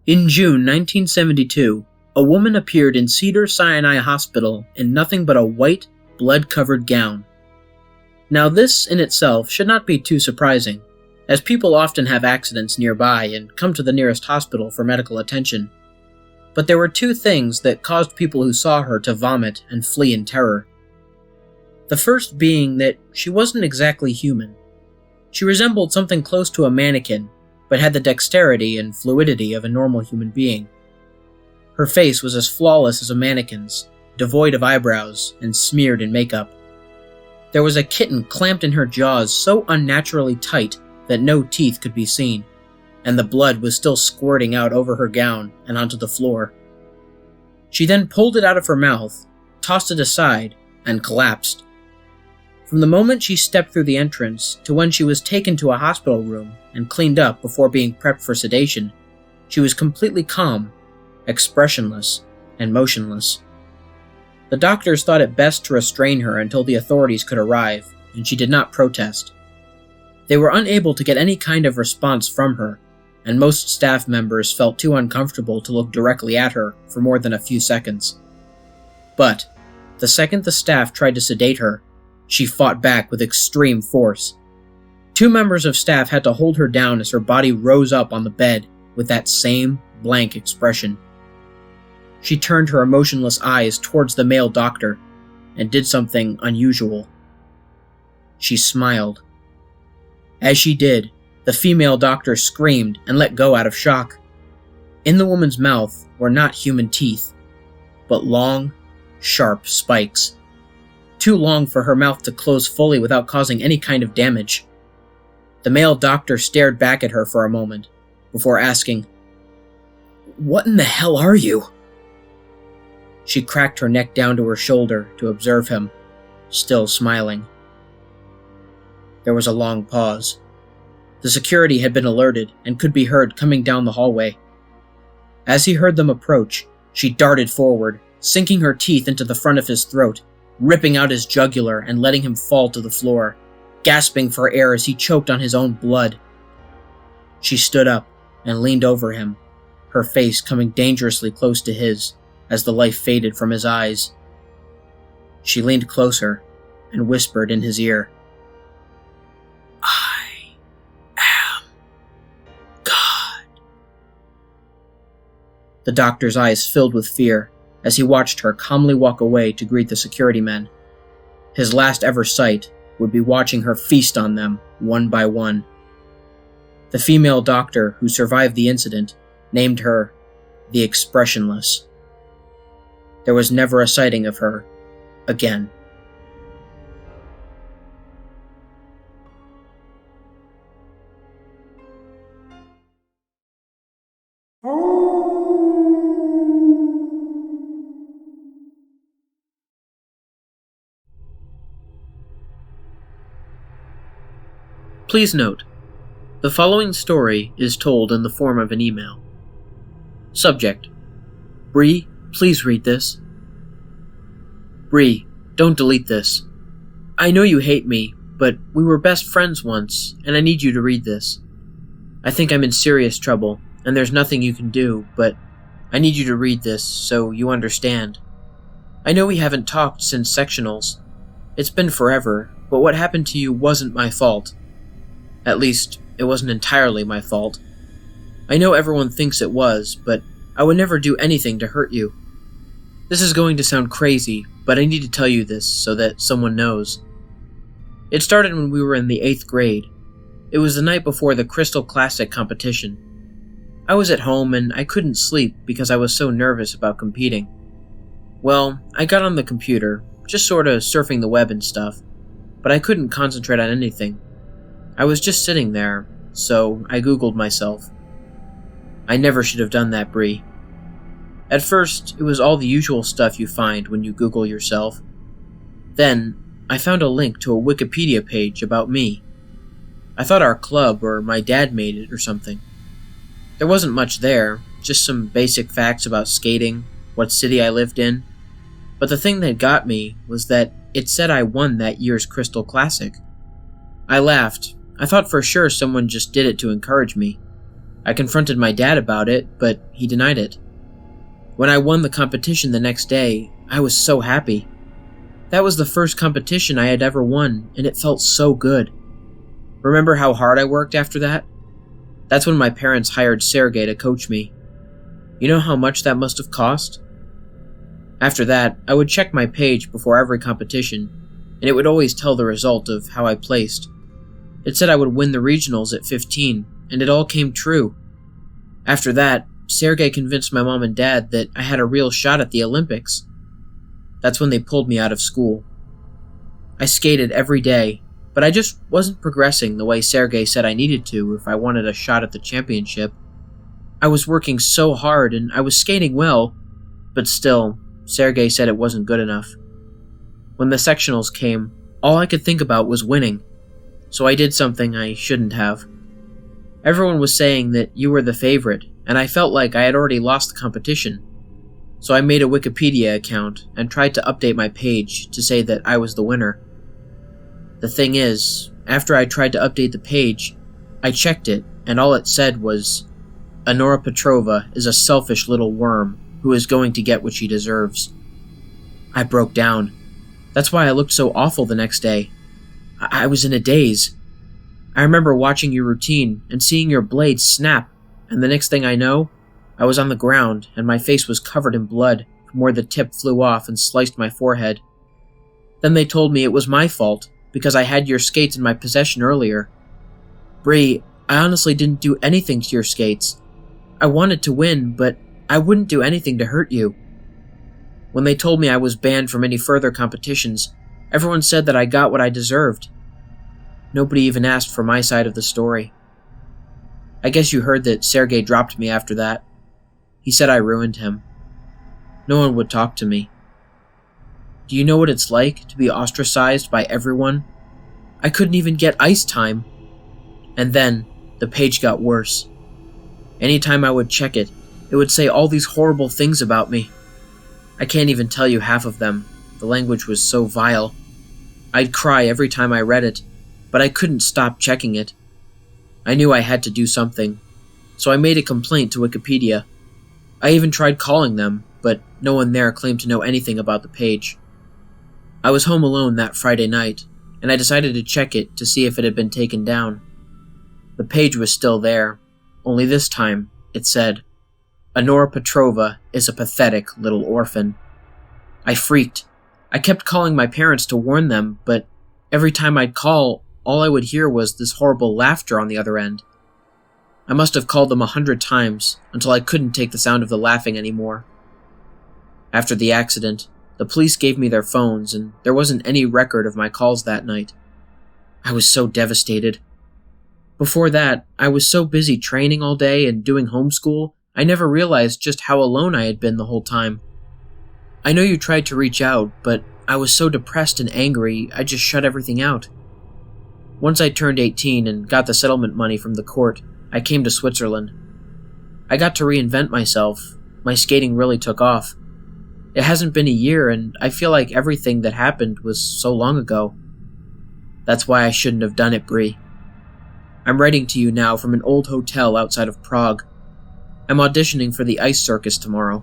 In June 1972, a woman appeared in Cedars-Sinai Hospital in nothing but a white, blood-covered gown. Now this, in itself, should not be too surprising, as people often have accidents nearby and come to the nearest hospital for medical attention. But there were two things that caused people who saw her to vomit and flee in terror. The first being that she wasn't exactly human. She resembled something close to a mannequin, but had the dexterity and fluidity of a normal human being. Her face was as flawless as a mannequin's, devoid of eyebrows and smeared in makeup. There was a kitten clamped in her jaws so unnaturally tight that no teeth could be seen, and the blood was still squirting out over her gown and onto the floor. She then pulled it out of her mouth, tossed it aside, and collapsed. From the moment she stepped through the entrance to when she was taken to a hospital room and cleaned up before being prepped for sedation, she was completely calm, expressionless, and motionless. The doctors thought it best to restrain her until the authorities could arrive, and she did not protest. They were unable to get any kind of response from her, and most staff members felt too uncomfortable to look directly at her for more than a few seconds. But, the second the staff tried to sedate her, she fought back with extreme force. Two members of staff had to hold her down as her body rose up on the bed with that same blank expression. She turned her emotionless eyes towards the male doctor and did something unusual. She smiled. As she did, the female doctor screamed and let go out of shock. In the woman's mouth were not human teeth, but long, sharp spikes. Too long for her mouth to close fully without causing any kind of damage. The male doctor stared back at her for a moment, before asking, "What in the hell are you?" She cracked her neck down to her shoulder to observe him, still smiling. There was a long pause. The security had been alerted and could be heard coming down the hallway. As he heard them approach, she darted forward, sinking her teeth into the front of his throat, ripping out his jugular and letting him fall to the floor, gasping for air as he choked on his own blood. She stood up and leaned over him, her face coming dangerously close to his as the life faded from his eyes. She leaned closer and whispered in his ear, "I am God." The doctor's eyes filled with fear as he watched her calmly walk away to greet the security men. His last ever sight would be watching her feast on them one by one. The female doctor who survived the incident named her the Expressionless. There was never a sighting of her again. Please note, the following story is told in the form of an email. Subject: Bree, please read this. Bree, don't delete this. I know you hate me, but we were best friends once, and I need you to read this. I think I'm in serious trouble, and there's nothing you can do, but I need you to read this so you understand. I know we haven't talked since sectionals. It's been forever, but what happened to you wasn't my fault. At least, it wasn't entirely my fault. I know everyone thinks it was, but I would never do anything to hurt you. This is going to sound crazy, but I need to tell you this so that someone knows. It started when we were in the 8th grade. It was the night before the Crystal Classic competition. I was at home and I couldn't sleep because I was so nervous about competing. Well, I got on the computer, just sorta surfing the web and stuff, but I couldn't concentrate on anything. I was just sitting there, so I Googled myself. I never should have done that, Bree. At first, it was all the usual stuff you find when you Google yourself. Then, I found a link to a Wikipedia page about me. I thought our club or my dad made it or something. There wasn't much there, just some basic facts about skating, what city I lived in. But the thing that got me was that it said I won that year's Crystal Classic. I laughed. I thought for sure someone just did it to encourage me. I confronted my dad about it, but he denied it. When I won the competition the next day, I was so happy. That was the first competition I had ever won, and it felt so good. Remember how hard I worked after that? That's when my parents hired Sergey to coach me. You know how much that must have cost? After that, I would check my page before every competition, and it would always tell the result of how I placed. It said I would win the regionals at 15, and it all came true. After that, Sergey convinced my mom and dad that I had a real shot at the Olympics. That's when they pulled me out of school. I skated every day, but I just wasn't progressing the way Sergey said I needed to if I wanted a shot at the championship. I was working so hard and I was skating well, but still, Sergey said it wasn't good enough. When the sectionals came, all I could think about was winning, so I did something I shouldn't have. Everyone was saying that you were the favorite, and I felt like I had already lost the competition. So I made a Wikipedia account and tried to update my page to say that I was the winner. The thing is, after I tried to update the page, I checked it, and all it said was, Annora Petrova is a selfish little worm who is going to get what she deserves. I broke down. That's why I looked so awful the next day. I was in a daze. I remember watching your routine and seeing your blade snap, and the next thing I know, I was on the ground and my face was covered in blood from where the tip flew off and sliced my forehead. Then they told me it was my fault because I had your skates in my possession earlier. Bree, I honestly didn't do anything to your skates. I wanted to win, but I wouldn't do anything to hurt you. When they told me I was banned from any further competitions, everyone said that I got what I deserved. Nobody even asked for my side of the story. I guess you heard that Sergey dropped me after that. He said I ruined him. No one would talk to me. Do you know what it's like to be ostracized by everyone? I couldn't even get ice time. And then, the page got worse. Anytime I would check it, it would say all these horrible things about me. I can't even tell you half of them. The language was so vile. I'd cry every time I read it, but I couldn't stop checking it. I knew I had to do something, so I made a complaint to Wikipedia. I even tried calling them, but no one there claimed to know anything about the page. I was home alone that Friday night, and I decided to check it to see if it had been taken down. The page was still there, only this time it said, Annora Petrova is a pathetic little orphan. I freaked. I kept calling my parents to warn them, but every time I'd call, all I would hear was this horrible laughter on the other end. I must have called them 100 times until I couldn't take the sound of the laughing anymore. After the accident, the police gave me their phones and there wasn't any record of my calls that night. I was so devastated. Before that, I was so busy training all day and doing homeschool, I never realized just how alone I had been the whole time. I know you tried to reach out, but I was so depressed and angry, I just shut everything out. Once I turned 18 and got the settlement money from the court, I came to Switzerland. I got to reinvent myself. My skating really took off. It hasn't been a year, and I feel like everything that happened was so long ago. That's why I shouldn't have done it, Bree. I'm writing to you now from an old hotel outside of Prague. I'm auditioning for the ice circus tomorrow.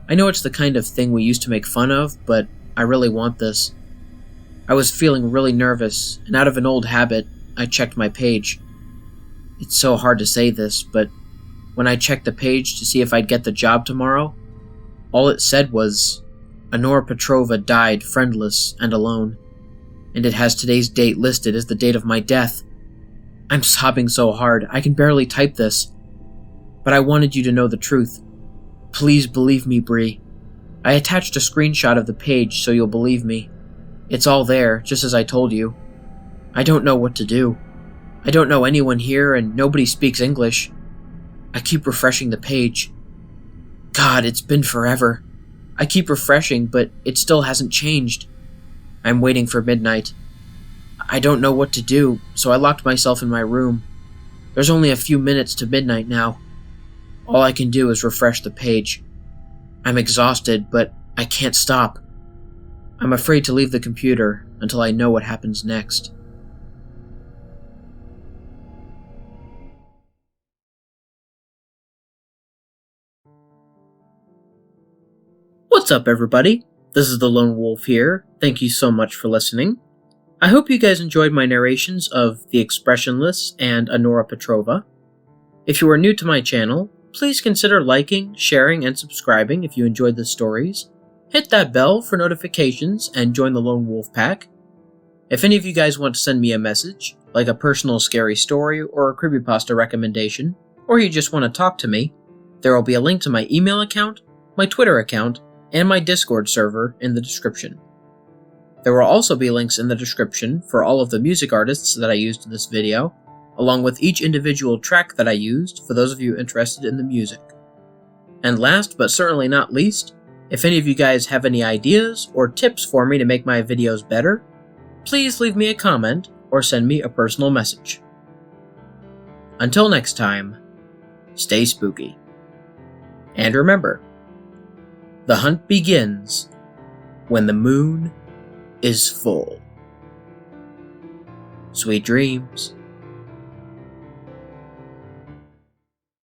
I know it's the kind of thing we used to make fun of, but I really want this. I was feeling really nervous, and out of an old habit, I checked my page. It's so hard to say this, but when I checked the page to see if I'd get the job tomorrow, all it said was, Annora Petrova died friendless and alone, and it has today's date listed as the date of my death. I'm sobbing so hard, I can barely type this. But I wanted you to know the truth. Please believe me, Bree. I attached a screenshot of the page so you'll believe me. It's all there, just as I told you. I don't know what to do. I don't know anyone here and nobody speaks English. I keep refreshing the page. God, it's been forever. I keep refreshing, but it still hasn't changed. I'm waiting for midnight. I don't know what to do, so I locked myself in my room. There's only a few minutes to midnight now. All I can do is refresh the page. I'm exhausted, but I can't stop. I'm afraid to leave the computer until I know what happens next. What's up, everybody? This is the Lone Wolf here. Thank you so much for listening. I hope you guys enjoyed my narrations of The Expressionless and Annora Petrova. If you are new to my channel, please consider liking, sharing, and subscribing if you enjoyed the stories. Hit that bell for notifications and join the Lone Wolf Pack. If any of you guys want to send me a message, like a personal scary story or a creepypasta recommendation, or you just want to talk to me, there will be a link to my email account, my Twitter account, and my Discord server in the description. There will also be links in the description for all of the music artists that I used in this video, along with each individual track that I used for those of you interested in the music. And last but certainly not least, if any of you guys have any ideas or tips for me to make my videos better, please leave me a comment or send me a personal message. Until next time, stay spooky. And remember, the hunt begins when the moon is full. Sweet dreams.